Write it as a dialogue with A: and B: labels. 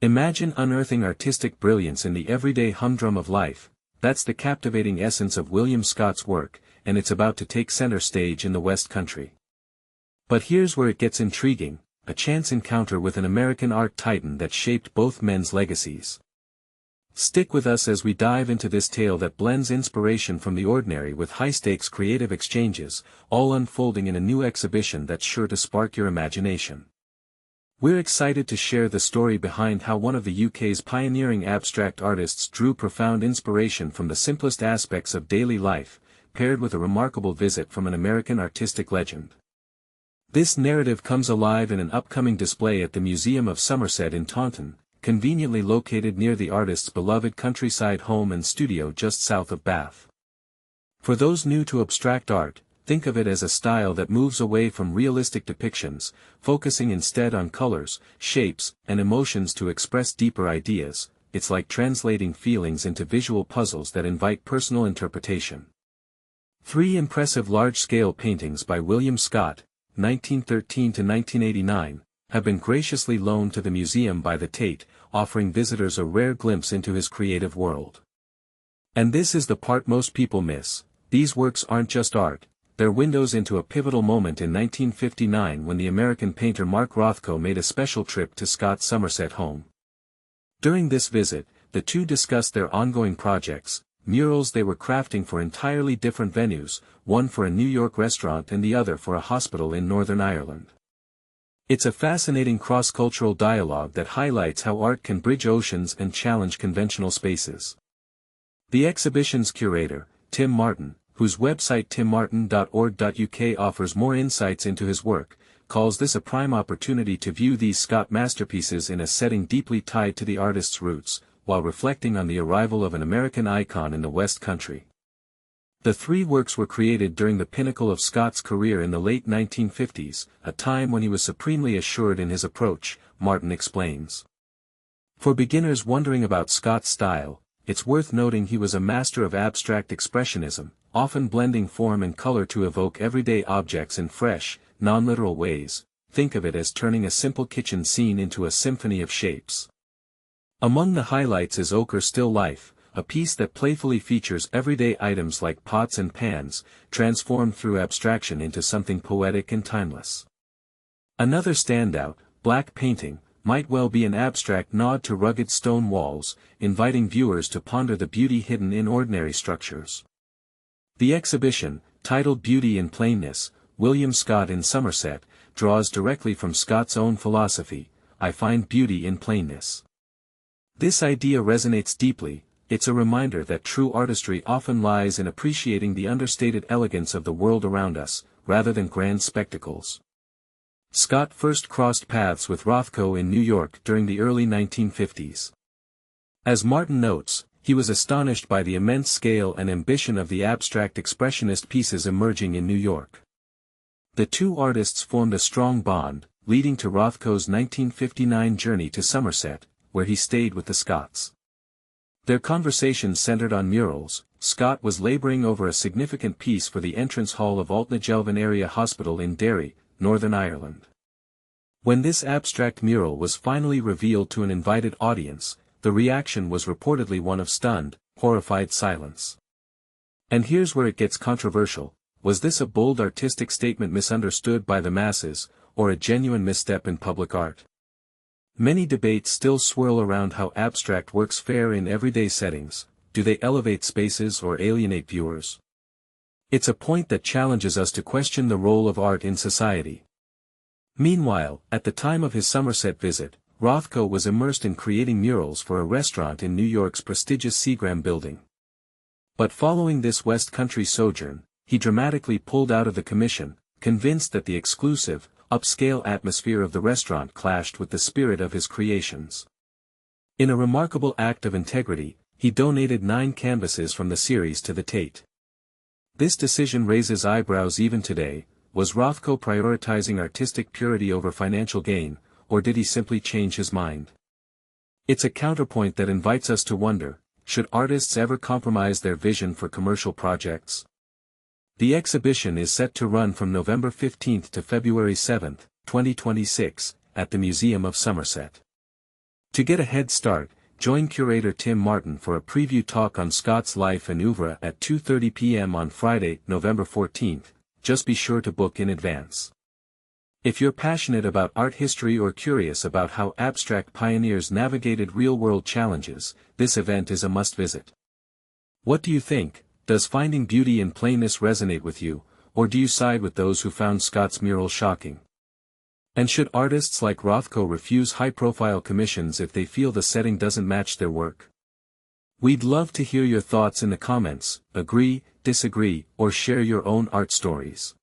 A: Imagine unearthing artistic brilliance in the everyday humdrum of life. That's the captivating essence of William Scott's work, and it's about to take center stage in the West Country. But here's where it gets intriguing, a chance encounter with an American art titan that shaped both men's legacies. Stick with us as we dive into this tale that blends inspiration from the ordinary with high-stakes creative exchanges, all unfolding in a new exhibition that's sure to spark your imagination. We're excited to share the story behind how one of the UK's pioneering abstract artists drew profound inspiration from the simplest aspects of daily life, paired with a remarkable visit from an American artistic legend. This narrative comes alive in an upcoming display at the Museum of Somerset in Taunton, conveniently located near the artist's beloved countryside home and studio just south of Bath. For those new to abstract art, think of it as a style that moves away from realistic depictions, focusing instead on colors, shapes, and emotions to express deeper ideas. It's like translating feelings into visual puzzles that invite personal interpretation. 3 impressive large-scale paintings by William Scott, 1913 to 1989, have been graciously loaned to the museum by the Tate, offering visitors a rare glimpse into his creative world. And this is the part most people miss: these works aren't just art, they're windows into a pivotal moment in 1959 when the American painter Mark Rothko made a special trip to Scott's Somerset home. During this visit, the two discussed their ongoing projects, murals they were crafting for entirely different venues, one for a New York restaurant and the other for a hospital in Northern Ireland. It's a fascinating cross-cultural dialogue that highlights how art can bridge oceans and challenge conventional spaces. The exhibition's curator, Tim Martin, whose website timmartin.org.uk offers more insights into his work, calls this a prime opportunity to view these Scott masterpieces in a setting deeply tied to the artist's roots, while reflecting on the arrival of an American icon in the West Country. The 3 works were created during the pinnacle of Scott's career in the late 1950s, a time when he was supremely assured in his approach, Martin explains. For beginners wondering about Scott's style, it's worth noting he was a master of abstract expressionism, often blending form and color to evoke everyday objects in fresh, non-literal ways. Think of it as turning a simple kitchen scene into a symphony of shapes. Among the highlights is Ochre Still Life, a piece that playfully features everyday items like pots and pans, transformed through abstraction into something poetic and timeless. Another standout, Black Painting, might well be an abstract nod to rugged stone walls, inviting viewers to ponder the beauty hidden in ordinary structures. The exhibition, titled Beauty in Plainness, William Scott in Somerset, draws directly from Scott's own philosophy: I find beauty in plainness. This idea resonates deeply. It's a reminder that true artistry often lies in appreciating the understated elegance of the world around us, rather than grand spectacles. Scott first crossed paths with Rothko in New York during the early 1950s. As Martin notes, he was astonished by the immense scale and ambition of the abstract expressionist pieces emerging in New York. The two artists formed a strong bond, leading to Rothko's 1959 journey to Somerset, where he stayed with the Scotts. Their conversations centered on murals. Scott was laboring over a significant piece for the entrance hall of Altnagelvin Area Hospital in Derry, Northern Ireland. When this abstract mural was finally revealed to an invited audience, the reaction was reportedly one of stunned, horrified silence. And here's where it gets controversial: was this a bold artistic statement misunderstood by the masses, or a genuine misstep in public art? Many debates still swirl around how abstract works fare in everyday settings. Do they elevate spaces or alienate viewers? It's a point that challenges us to question the role of art in society. Meanwhile, at the time of his Somerset visit, Rothko was immersed in creating murals for a restaurant in New York's prestigious Seagram building. But following this West Country sojourn, he dramatically pulled out of the commission, convinced that the exclusive, upscale atmosphere of the restaurant clashed with the spirit of his creations. In a remarkable act of integrity, he donated 9 canvases from the series to the Tate. This decision raises eyebrows even today. Was Rothko prioritizing artistic purity over financial gain, or did he simply change his mind? It's a counterpoint that invites us to wonder, should artists ever compromise their vision for commercial projects? The exhibition is set to run from November 15 to February 7, 2026, at the Museum of Somerset. To get a head start, join curator Tim Martin for a preview talk on Scott's life and oeuvre at 2:30 p.m. on Friday, November 14th. Just be sure to book in advance. If you're passionate about art history or curious about how abstract pioneers navigated real-world challenges, this event is a must-visit. What do you think? Does finding beauty in plainness resonate with you, or do you side with those who found Scott's mural shocking? And should artists like Rothko refuse high-profile commissions if they feel the setting doesn't match their work? We'd love to hear your thoughts in the comments, agree, disagree, or share your own art stories.